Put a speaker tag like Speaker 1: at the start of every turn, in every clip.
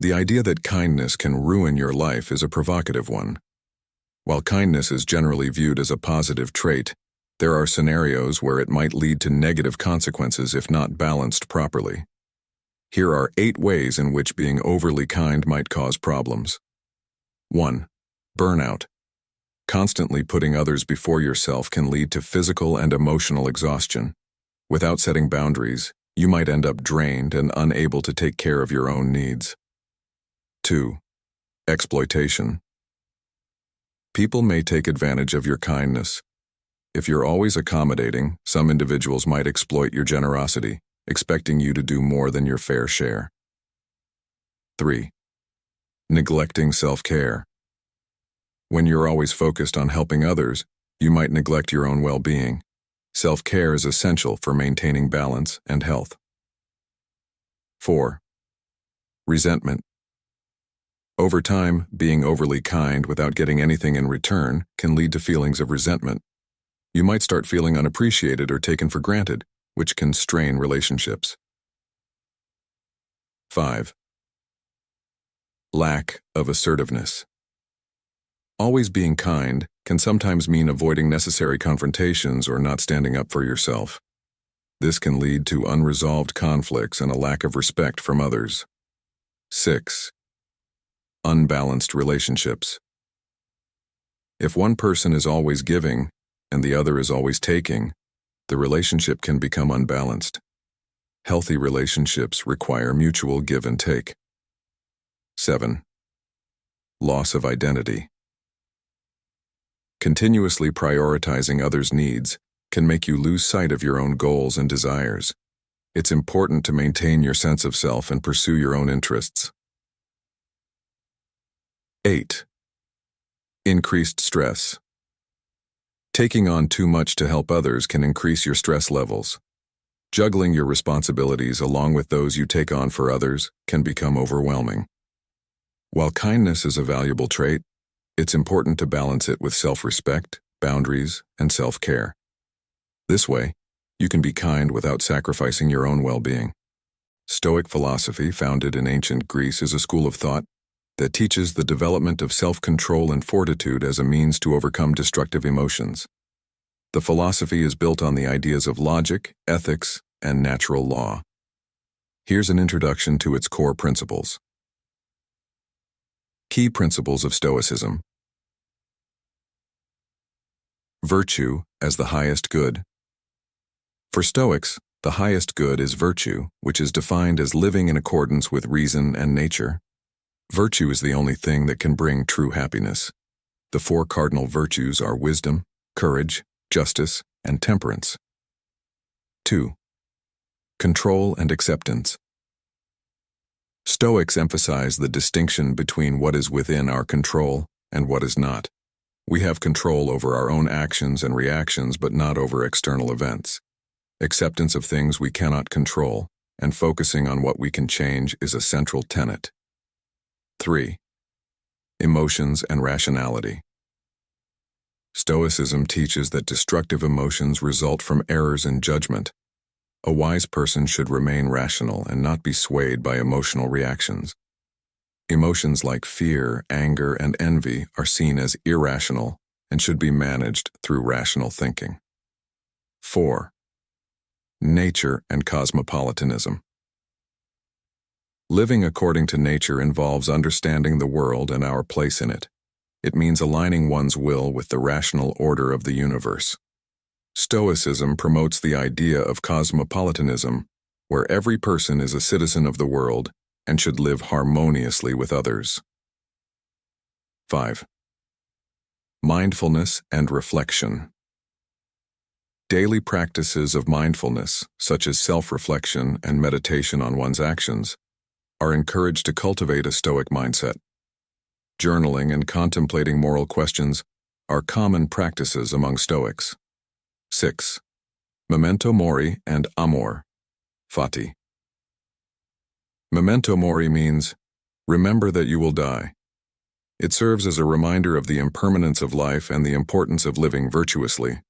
Speaker 1: The idea that kindness can ruin your life is a provocative one. While kindness is generally viewed as a positive trait, there are scenarios where it might lead to negative consequences if not balanced properly. Here are 8 ways in which being overly kind might cause problems. 1. Burnout. Constantly putting others before yourself can lead to physical and emotional exhaustion. Without setting boundaries, you might end up drained and unable to take care of your own needs. 2. Exploitation. People may take advantage of your kindness. If you're always accommodating, some individuals might exploit your generosity, expecting you to do more than your fair share. 3. Neglecting self-care. When you're always focused on helping others, you might neglect your own well-being. Self-care is essential for maintaining balance and health. 4. Resentment. Over time, being overly kind without getting anything in return can lead to feelings of resentment. You might start feeling unappreciated or taken for granted, which can strain relationships. 5. Lack of assertiveness. Always being kind can sometimes mean avoiding necessary confrontations or not standing up for yourself. This can lead to unresolved conflicts and a lack of respect from others. 6. Unbalanced relationships. If one person is always giving and the other is always taking, the relationship can become unbalanced. Healthy relationships require mutual give and take. 7. Loss of identity. Continuously prioritizing others' needs can make you lose sight of your own goals and desires. It's important to maintain your sense of self and pursue your own interests. 8. Increased stress. Taking on too much to help others can increase your stress levels. Juggling your responsibilities along with those you take on for others can become overwhelming. While kindness is a valuable trait, it's important to balance it with self-respect, boundaries, and self-care. This way, you can be kind without sacrificing your own well-being. Stoic philosophy, founded in ancient Greece, is a school of thought that teaches the development of self-control and fortitude as a means to overcome destructive emotions. The philosophy is built on the ideas of logic, ethics, and natural law. Here's an introduction to its core principles. Key principles of Stoicism. Virtue as the highest good. For Stoics, the highest good is virtue, which is defined as living in accordance with reason and nature. Virtue is the only thing that can bring true happiness. The 4 cardinal virtues are wisdom, courage, justice, and temperance. 2. Control and acceptance. Stoics emphasize the distinction between what is within our control and what is not. We have control over our own actions and reactions, but not over external events. Acceptance of things we cannot control and focusing on what we can change is a central tenet. 3. Emotions and rationality. Stoicism teaches that destructive emotions result from errors in judgment. A wise person should remain rational and not be swayed by emotional reactions. Emotions like fear, anger, and envy are seen as irrational and should be managed through rational thinking. 4. Nature and cosmopolitanism. Living according to nature involves understanding the world and our place in it. It means aligning one's will with the rational order of the universe. Stoicism promotes the idea of cosmopolitanism, where every person is a citizen of the world and should live harmoniously with others. 5. Mindfulness and reflection. Daily practices of mindfulness, such as self-reflection and meditation on one's actions, are encouraged to cultivate a Stoic mindset. Journaling and contemplating moral questions are common practices among Stoics. 6. Memento mori and amor fati. Memento mori means, remember that you will die. It serves as a reminder of the impermanence of life and the importance of living virtuously.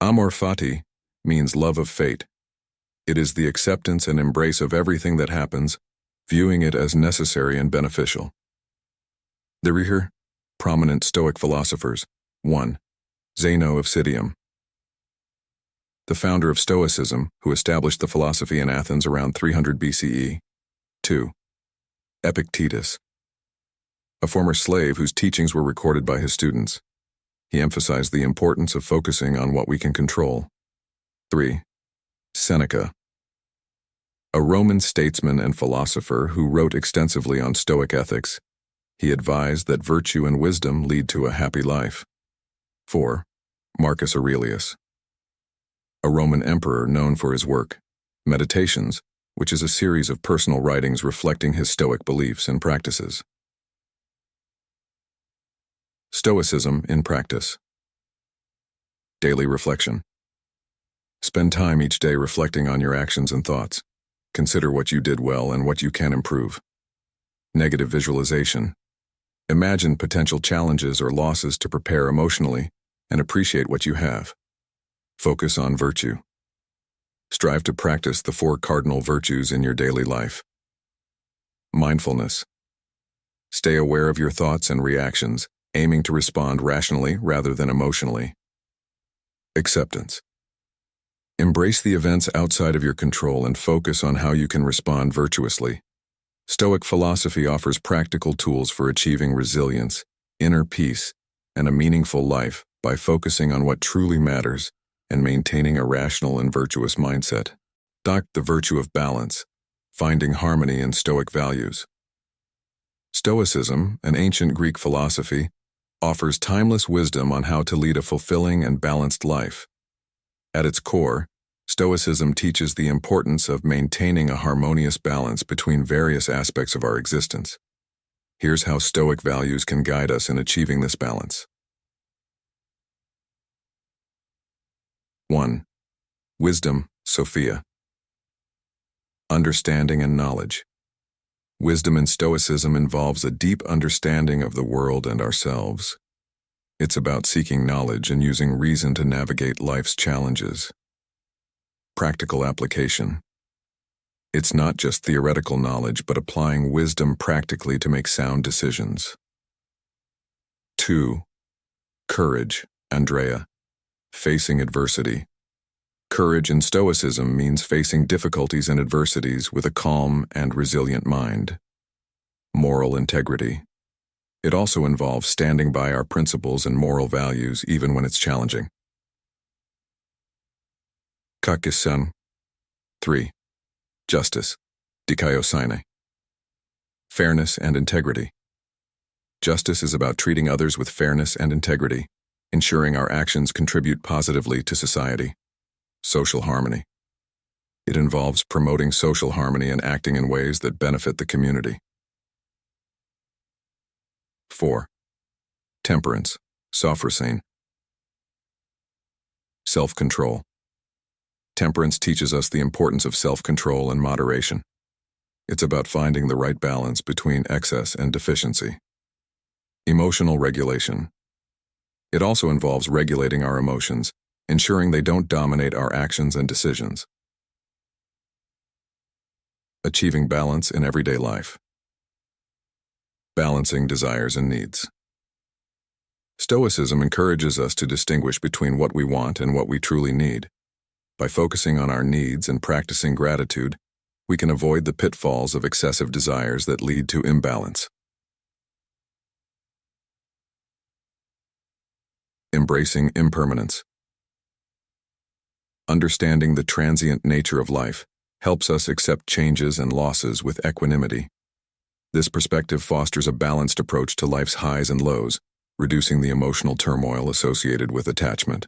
Speaker 1: Amor fati means love of fate. It is the acceptance and embrace of everything that happens, viewing it as necessary and beneficial. There are here prominent Stoic philosophers. 1. Zeno of Citium, the founder of Stoicism, who established the philosophy in Athens around 300 BCE. 2. Epictetus, a former slave whose teachings were recorded by his students. He emphasized the importance of focusing on what we can control. 3. Seneca, a Roman statesman and philosopher who wrote extensively on Stoic ethics. He advised that virtue and wisdom lead to a happy life. 4. Marcus Aurelius, a Roman emperor known for his work, Meditations, which is a series of personal writings reflecting his Stoic beliefs and practices. Stoicism in practice. Daily reflection. Spend time each day reflecting on your actions and thoughts. Consider what you did well and what you can improve. Negative visualization. Imagine potential challenges or losses to prepare emotionally and appreciate what you have. Focus on virtue. Strive to practice the 4 cardinal virtues in your daily life. Mindfulness. Stay aware of your thoughts and reactions, aiming to respond rationally rather than emotionally. Acceptance. Embrace the events outside of your control and focus on how you can respond virtuously. Stoic philosophy offers practical tools for achieving resilience, inner peace, and a meaningful life by focusing on what truly matters and maintaining a rational and virtuous mindset. The virtue of balance, finding harmony in Stoic values. Stoicism, an ancient Greek philosophy, offers timeless wisdom on how to lead a fulfilling and balanced life. At its core, Stoicism teaches the importance of maintaining a harmonious balance between various aspects of our existence. Here's how Stoic values can guide us in achieving this balance. 1. Wisdom, Sophia. Understanding and knowledge. Wisdom in Stoicism involves a deep understanding of the world and ourselves. It's about seeking knowledge and using reason to navigate life's challenges. Practical application. It's not just theoretical knowledge, but applying wisdom practically to make sound decisions. 2. Courage, Andrea. Facing adversity. Courage in Stoicism means facing difficulties and adversities with a calm and resilient mind. Moral integrity. It also involves standing by our principles and moral values even when it's challenging. Kakissan. 3. Justice, Dikaiosine. Fairness and integrity. Justice is about treating others with fairness and integrity, ensuring our actions contribute positively to society. Social harmony. It involves promoting social harmony and acting in ways that benefit the community. 4. Temperance, Sophrosyne. Self-control. Temperance teaches us the importance of self-control and moderation. It's about finding the right balance between excess and deficiency. Emotional regulation. It also involves regulating our emotions, ensuring they don't dominate our actions and decisions. Achieving balance in everyday life. Balancing desires and needs. Stoicism encourages us to distinguish between what we want and what we truly need. By focusing on our needs and practicing gratitude, we can avoid the pitfalls of excessive desires that lead to imbalance. Embracing impermanence. Understanding the transient nature of life helps us accept changes and losses with equanimity. This perspective fosters a balanced approach to life's highs and lows, reducing the emotional turmoil associated with attachment.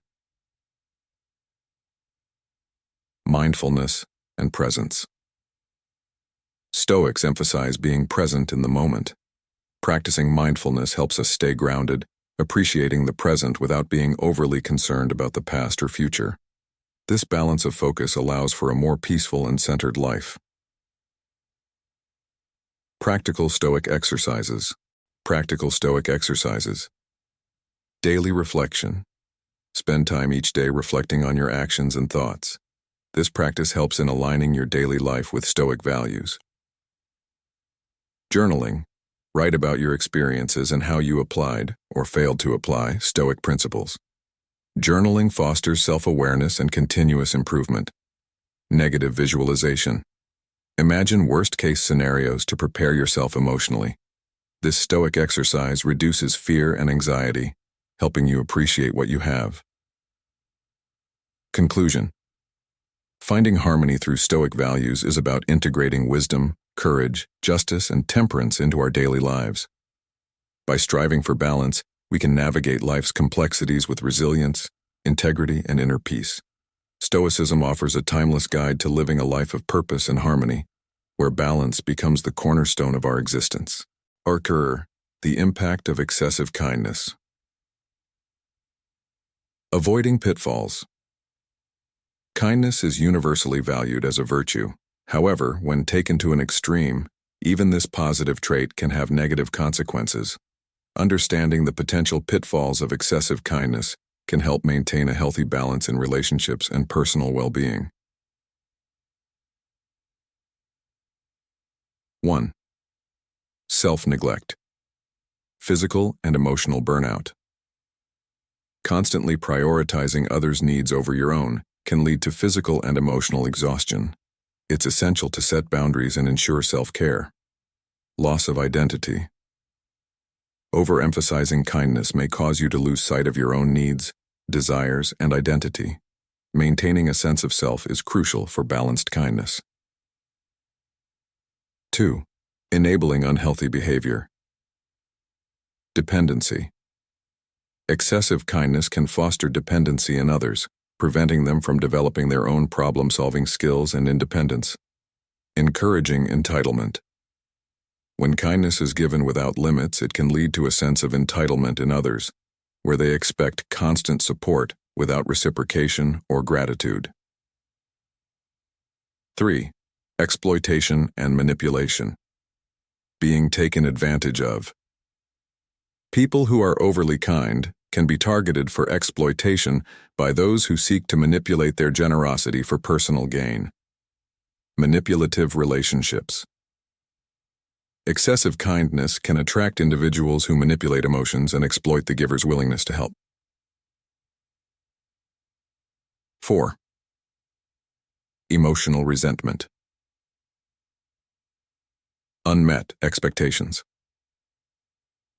Speaker 1: Mindfulness and presence. Stoics emphasize being present in the moment. Practicing mindfulness helps us stay grounded, appreciating the present without being overly concerned about the past or future. This balance of focus allows for a more peaceful and centered life. Practical Stoic exercises. Practical Stoic exercises. Daily reflection. Spend time each day reflecting on your actions and thoughts. This practice helps in aligning your daily life with Stoic values. Journaling. Write about your experiences and how you applied, or failed to apply, Stoic principles. Journaling fosters self-awareness and continuous improvement. Negative visualization. Imagine worst-case scenarios to prepare yourself emotionally. This Stoic exercise reduces fear and anxiety, helping you appreciate what you have. Conclusion. Finding harmony through Stoic values is about integrating wisdom, courage, justice, and temperance into our daily lives. By striving for balance, we can navigate life's complexities with resilience, integrity, and inner peace. Stoicism offers a timeless guide to living a life of purpose and harmony, where balance becomes the cornerstone of our existence. The impact of excessive kindness. Avoiding pitfalls. Kindness is universally valued as a virtue. However, when taken to an extreme, even this positive trait can have negative consequences. Understanding the potential pitfalls of excessive kindness can help maintain a healthy balance in relationships and personal well-being. 1. Self-neglect. Physical and emotional burnout. Constantly prioritizing others' needs over your own can lead to physical and emotional exhaustion. It's essential to set boundaries and ensure self-care. Loss of identity. Overemphasizing kindness may cause you to lose sight of your own needs, desires, and identity. Maintaining a sense of self is crucial for balanced kindness. 2. Enabling unhealthy behavior. Dependency. Excessive kindness can foster dependency in others, preventing them from developing their own problem-solving skills and independence. Encouraging entitlement. When kindness is given without limits, it can lead to a sense of entitlement in others, where they expect constant support without reciprocation or gratitude. 3. Exploitation and manipulation. Being taken advantage of. People who are overly kind can be targeted for exploitation by those who seek to manipulate their generosity for personal gain. Manipulative relationships. Excessive kindness can attract individuals who manipulate emotions and exploit the giver's willingness to help. 4. Emotional resentment. Unmet expectations.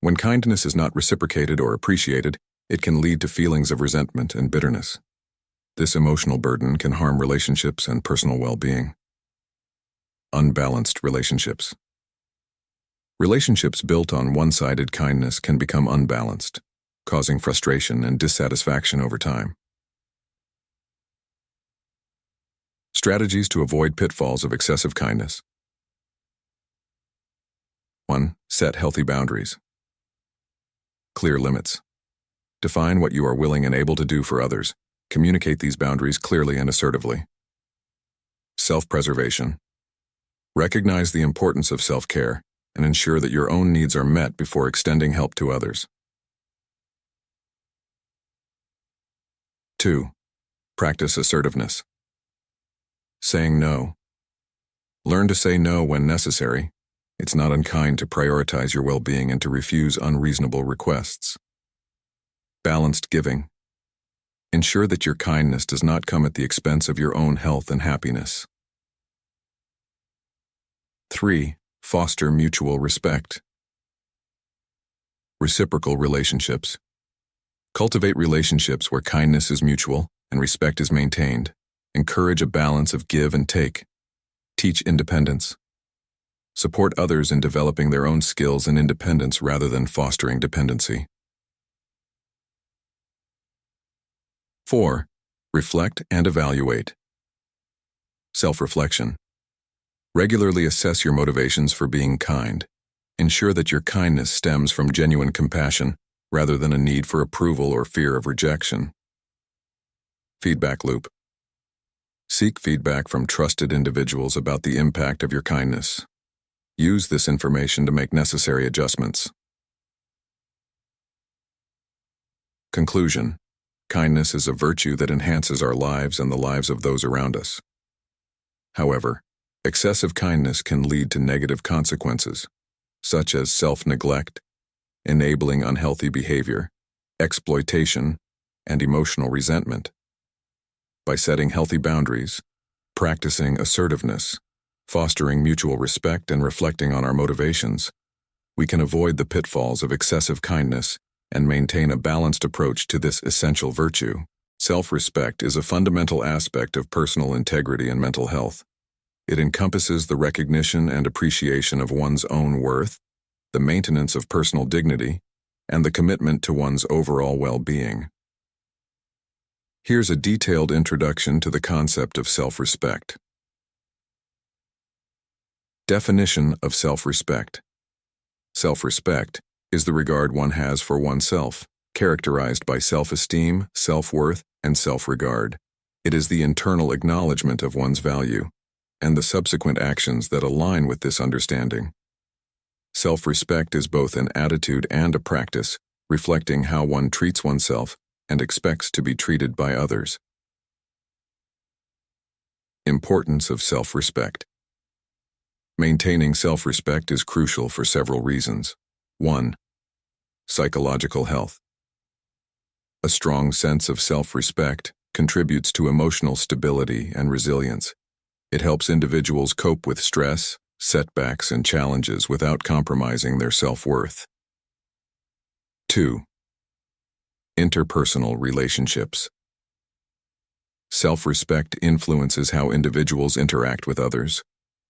Speaker 1: When kindness is not reciprocated or appreciated, it can lead to feelings of resentment and bitterness. This emotional burden can harm relationships and personal well-being. Unbalanced relationships. Relationships built on one-sided kindness can become unbalanced, causing frustration and dissatisfaction over time. Strategies to avoid pitfalls of excessive kindness. 1. Set healthy boundaries. Clear limits. Define what you are willing and able to do for others. Communicate these boundaries clearly and assertively. Self-preservation. Recognize the importance of self-care and ensure that your own needs are met before extending help to others. 2. Practice assertiveness. Saying no. Learn to say no when necessary. It's not unkind to prioritize your well-being and to refuse unreasonable requests. Balanced giving. Ensure that your kindness does not come at the expense of your own health and happiness. 3. Foster mutual respect. Reciprocal relationships. Cultivate relationships where kindness is mutual and respect is maintained. Encourage a balance of give and take. Teach independence. Support others in developing their own skills and independence rather than fostering dependency. 4. Reflect and evaluate. Self-reflection. Regularly assess your motivations for being kind. Ensure that your kindness stems from genuine compassion rather than a need for approval or fear of rejection. Feedback loop. Seek feedback from trusted individuals about the impact of your kindness. Use this information to make necessary adjustments. Conclusion. Kindness is a virtue that enhances our lives and the lives of those around us. However, excessive kindness can lead to negative consequences. such as self-neglect, enabling unhealthy behavior, exploitation, and emotional resentment. By setting healthy boundaries, practicing assertiveness, fostering mutual respect, and reflecting on our motivations, we can avoid the pitfalls of excessive kindness and maintain a balanced approach to this essential virtue. Self-respect is a fundamental aspect of personal integrity and mental health. It encompasses the recognition and appreciation of one's own worth, the maintenance of personal dignity, and the commitment to one's overall well-being. Here's a detailed introduction to the concept of self-respect. Definition of self-respect. Self-respect is the regard one has for oneself, characterized by self-esteem, self-worth, and self-regard. It is the internal acknowledgement of one's value, and the subsequent actions that align with this understanding. Self-respect is both an attitude and a practice, reflecting how one treats oneself and expects to be treated by others. Importance of self-respect. Maintaining self-respect is crucial for several reasons. 1. Psychological health. A strong sense of self-respect contributes to emotional stability and resilience. It helps individuals cope with stress, setbacks, and challenges without compromising their self-worth. 2. Interpersonal relationships. Self-respect influences how individuals interact with others.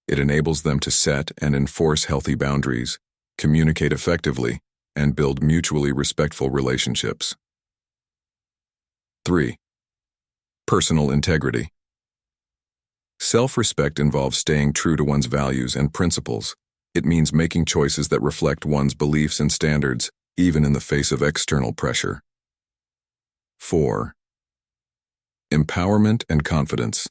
Speaker 1: It enables them to set and enforce healthy boundaries, communicate effectively, and build mutually respectful relationships. 3. Personal integrity. Self-respect involves staying true to one's values and principles. It means making choices that reflect one's beliefs and standards, even in the face of external pressure. 4. Empowerment and confidence.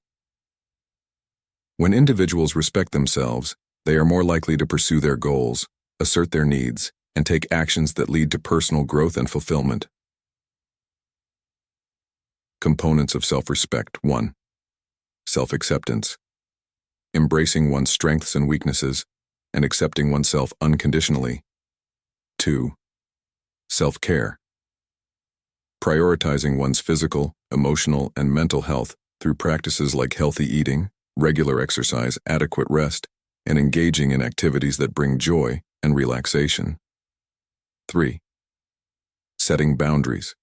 Speaker 1: When individuals respect themselves, they are more likely to pursue their goals, assert their needs, and take actions that lead to personal growth and fulfillment. Components of self-respect. 1. Self-acceptance. Embracing one's strengths and weaknesses, and accepting oneself unconditionally. 2. Self-care. Prioritizing one's physical, emotional, and mental health through practices like healthy eating, regular exercise, adequate rest, and engaging in activities that bring joy and relaxation. 3. Setting boundaries.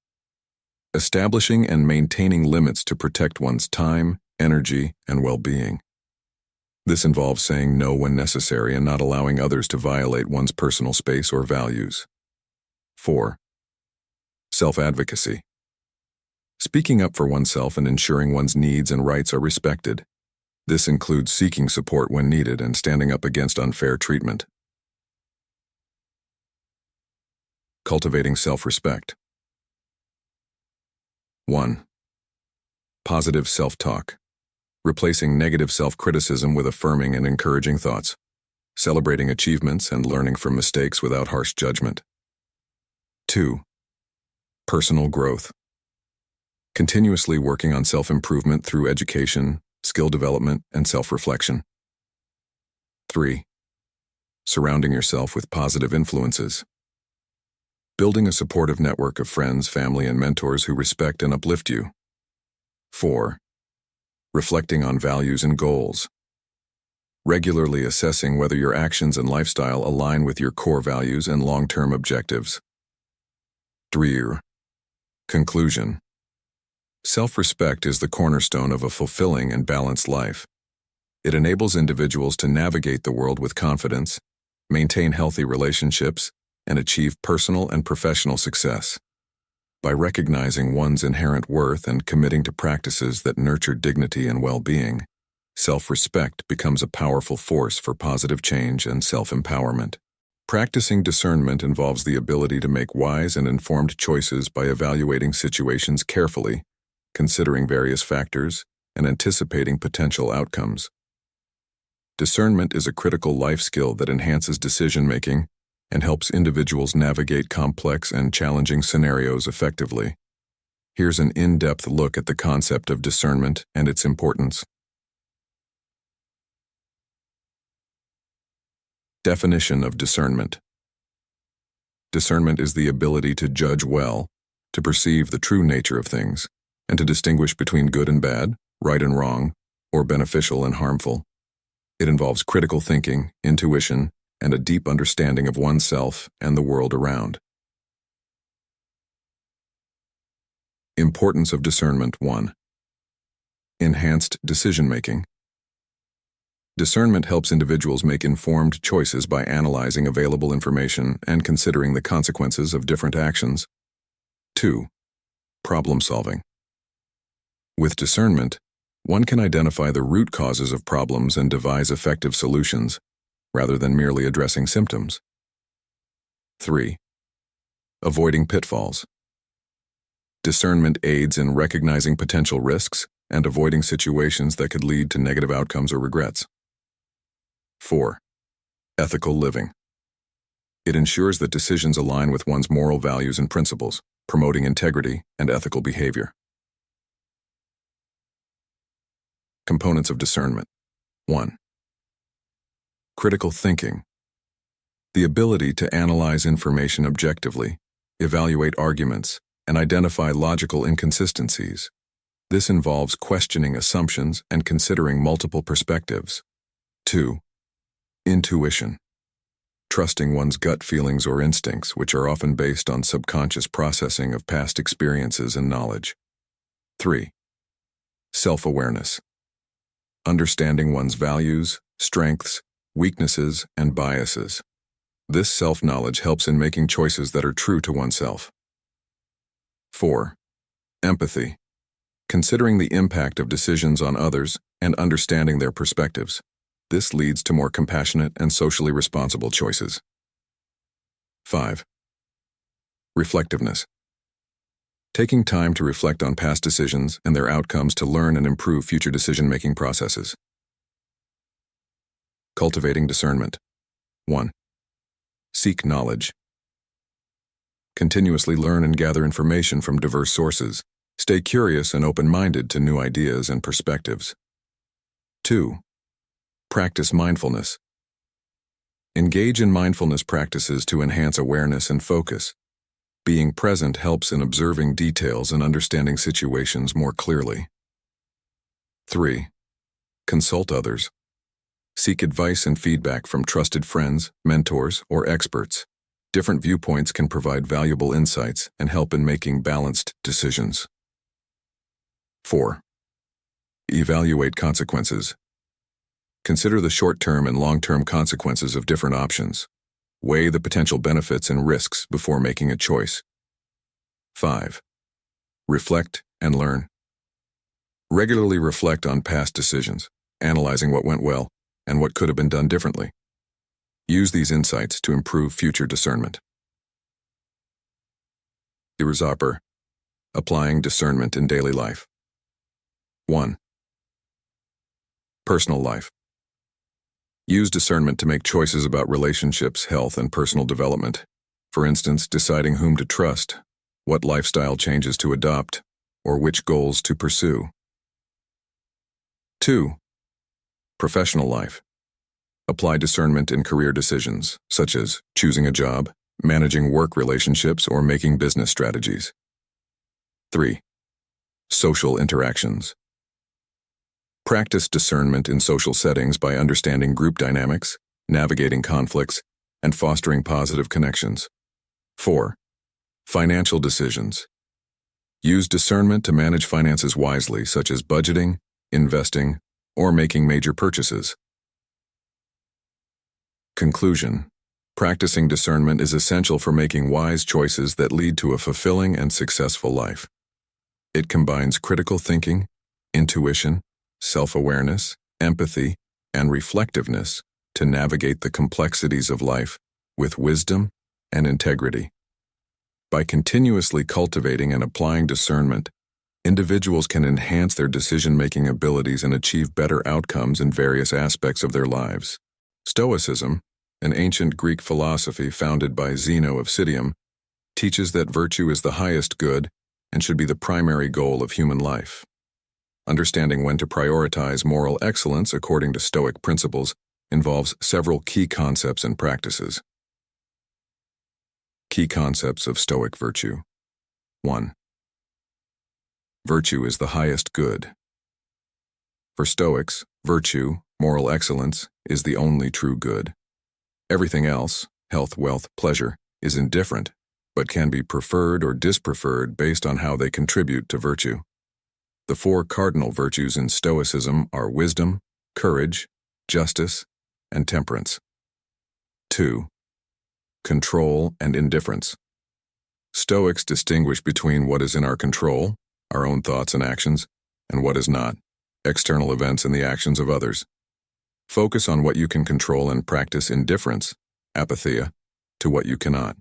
Speaker 1: Establishing and maintaining limits to protect one's time, energy, and well-being. This involves saying no when necessary and not allowing others to violate one's personal space or values. 4. Self-advocacy. Speaking up for oneself and ensuring one's needs and rights are respected. This includes seeking support when needed and standing up against unfair treatment. Cultivating self-respect. 1. Positive self-talk. Replacing negative self-criticism with affirming and encouraging thoughts. Celebrating achievements and learning from mistakes without harsh judgment. 2. Personal growth. Continuously working on self-improvement through education, skill development, and self-reflection. 3. Surrounding yourself with positive influences. Building a supportive network of friends, family, and mentors who respect and uplift you. 4. Reflecting on values and goals. Regularly assessing whether your actions and lifestyle align with your core values and long-term objectives. 3. Conclusion. Self-respect is the cornerstone of a fulfilling and balanced life. It enables individuals to navigate the world with confidence, maintain healthy relationships, and achieve personal and professional success. By recognizing one's inherent worth and committing to practices that nurture dignity and well-being, self-respect becomes a powerful force for positive change and self-empowerment. Practicing discernment involves the ability to make wise and informed choices by evaluating situations carefully, considering various factors, and anticipating potential outcomes. Discernment is a critical life skill that enhances decision-making and helps individuals navigate complex and challenging scenarios effectively. Here's an in-depth look at the concept of discernment and its importance. Definition of discernment. Discernment is the ability to judge well, to perceive the true nature of things, and to distinguish between good and bad, right and wrong, or beneficial and harmful. It involves critical thinking, intuition, and a deep understanding of oneself and the world around. Importance of discernment 1. Enhanced decision-making. Discernment helps individuals make informed choices by analyzing available information and considering the consequences of different actions. 2. Problem-solving. With discernment, one can identify the root causes of problems and devise effective solutions, rather than merely addressing symptoms. 3. Avoiding pitfalls. Discernment aids in recognizing potential risks and avoiding situations that could lead to negative outcomes or regrets. 4. Ethical living. It ensures that decisions align with one's moral values and principles, promoting integrity and ethical behavior. Components of discernment. 1. Critical thinking. The ability to analyze information objectively, evaluate arguments, and identify logical inconsistencies. This involves questioning assumptions and considering multiple perspectives. 2. Intuition. Trusting one's gut feelings or instincts, which are often based on subconscious processing of past experiences and knowledge. 3. Self-awareness. Understanding one's values, strengths, weaknesses, and biases. This self-knowledge helps in making choices that are true to oneself. 4. Empathy. Considering the impact of decisions on others and understanding their perspectives. This leads to more compassionate and socially responsible choices. 5. Reflectiveness. Taking time to reflect on past decisions and their outcomes to learn and improve future decision-making processes. Cultivating discernment. 1. Seek knowledge. Continuously learn and gather information from diverse sources. Stay curious and open-minded to new ideas and perspectives. 2. Practice mindfulness. Engage in mindfulness practices to enhance awareness and focus. Being present helps in observing details and understanding situations more clearly. 3. Consult others. Seek advice and feedback from trusted friends, mentors, or experts. Different viewpoints can provide valuable insights and help in making balanced decisions. 4. Evaluate consequences. Consider the short-term and long-term consequences of different options. Weigh the potential benefits and risks before making a choice. 5. Reflect and learn. Regularly reflect on past decisions, analyzing what went well and what could have been done differently. Use these insights to improve future discernment. Applying discernment in daily life. 1. Personal life. Use discernment to make choices about relationships, health, and personal development. For instance, deciding whom to trust, what lifestyle changes to adopt, or which goals to pursue. 2. Professional life. Apply discernment in career decisions, such as choosing a job, managing work relationships, or making business strategies. 3. Social interactions. Practice discernment in social settings by understanding group dynamics, navigating conflicts, and fostering positive connections. 4. Financial decisions. Use discernment to manage finances wisely, such as budgeting, investing, or making major purchases. Conclusion. Practicing discernment is essential for making wise choices that lead to a fulfilling and successful life. It combines critical thinking, intuition, self-awareness, empathy, and reflectiveness to navigate the complexities of life with wisdom and integrity. By continuously cultivating and applying discernment, individuals can enhance their decision-making abilities and achieve better outcomes in various aspects of their lives. Stoicism, an ancient Greek philosophy founded by Zeno of Citium, teaches that virtue is the highest good and should be the primary goal of human life. Understanding when to prioritize moral excellence according to Stoic principles involves several key concepts and practices. Key concepts of Stoic virtue. 1. Virtue is the highest good. For Stoics, virtue, moral excellence, is the only true good. Everything else, health, wealth, pleasure, is indifferent, but can be preferred or dispreferred based on how they contribute to virtue. The four cardinal virtues in Stoicism are wisdom, courage, justice, and temperance. 2. Control and indifference. Stoics distinguish between what is in our control, our own thoughts and actions, and what is not, external events and the actions of others. Focus on what you can control and practice indifference, apatheia, to what you cannot.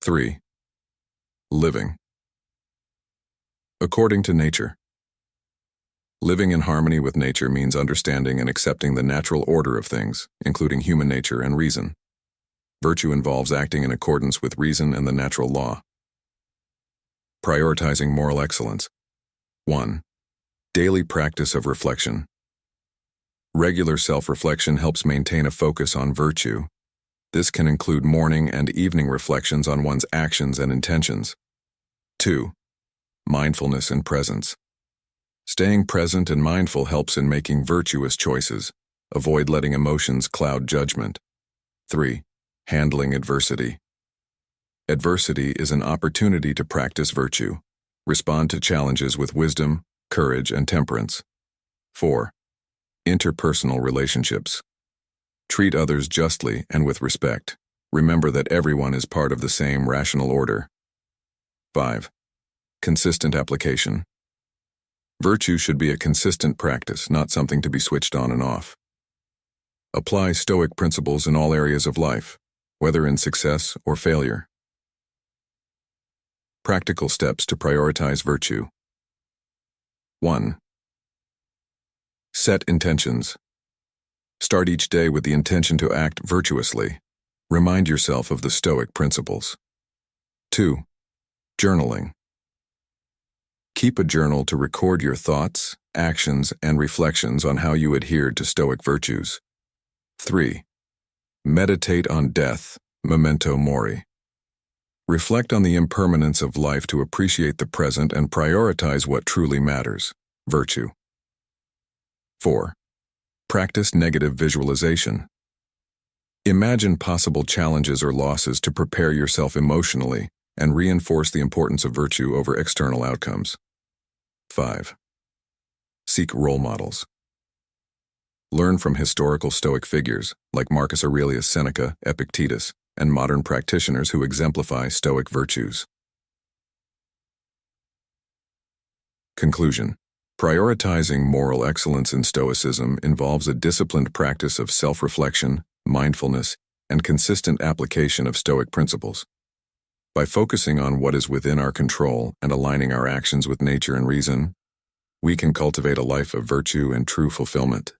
Speaker 1: 3. Living. According to nature. Living in harmony with nature means understanding and accepting the natural order of things, including human nature and reason. Virtue involves acting in accordance with reason and the natural law. Prioritizing moral excellence. 1. Daily practice of reflection. Regular self-reflection helps maintain a focus on virtue. This can include morning and evening reflections on one's actions and intentions. 2. Mindfulness and presence. Staying present and mindful helps in making virtuous choices. Avoid letting emotions cloud judgment. 3. Handling adversity. Adversity is an opportunity to practice virtue. Respond to challenges with wisdom, courage, and temperance. 4. Interpersonal relationships. Treat others justly and with respect. Remember that everyone is part of the same rational order. 5. Consistent application. Virtue should be a consistent practice, not something to be switched on and off. Apply Stoic principles in all areas of life, whether in success or failure. Practical steps to prioritize virtue. 1. Set intentions. Start each day with the intention to act virtuously. Remind yourself of the Stoic principles. 2. Journaling. Keep a journal to record your thoughts, actions, and reflections on how you adhered to Stoic virtues. 3. Meditate on death, memento mori. Reflect on the impermanence of life to appreciate the present and prioritize what truly matters, virtue. 4. Practice negative visualization. Imagine possible challenges or losses to prepare yourself emotionally and reinforce the importance of virtue over external outcomes. 5. Seek role models. Learn from historical Stoic figures like Marcus Aurelius Seneca, Epictetus, and modern practitioners who exemplify Stoic virtues. Conclusion. Prioritizing moral excellence in Stoicism involves a disciplined practice of self-reflection, mindfulness, and consistent application of Stoic principles. By focusing on what is within our control and aligning our actions with nature and reason, we can cultivate a life of virtue and true fulfillment.